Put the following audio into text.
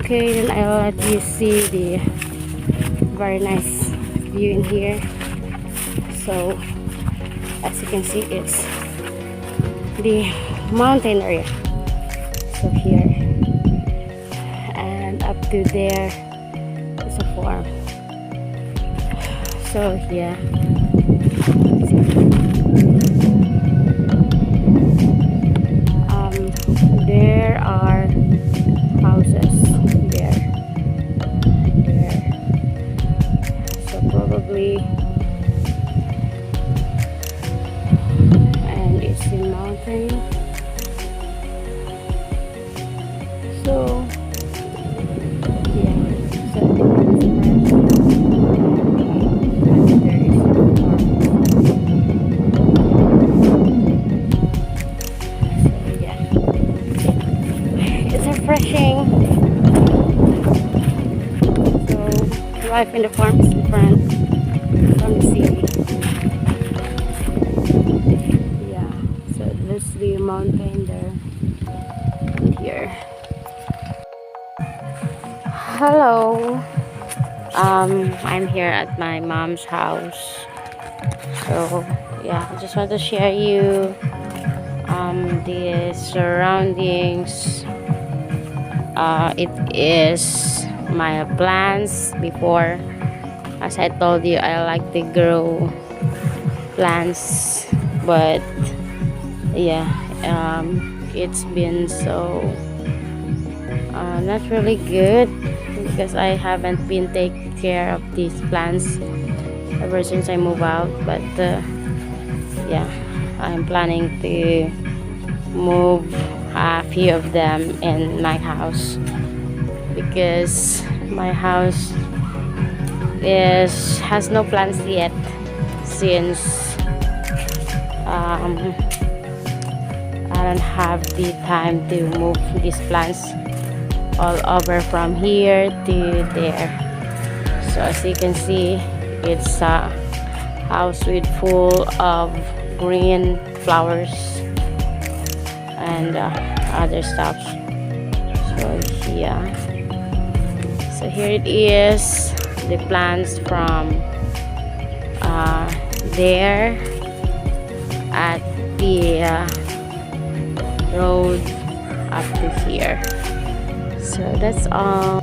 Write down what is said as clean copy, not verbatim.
Okay, then I'll let you see the very nice view in here. So as you can see, it's the mountain area. So here and up to there is a farm. So yeah, there are houses there. So probably, and it's the mountain. So yeah, so there is a farm. So yeah, it's refreshing. So life in the farm is different from the city. Yeah, so there's the mountain there and here. Hello, I'm here at my mom's house. So yeah, I just want to share you the surroundings. It is my plants before. As I told you, I like to grow plants, but yeah, it's been so not really good because I haven't been taking care of these plants ever since I moved out. But yeah, I'm planning to move a few of them in my house because my house has no plants yet, since I don't have the time to move these plants all over from here to there. So as you can see, it's a house with full of green flowers and other stuff. So yeah, so here it is, the plants from there at the road up to here. So that's all.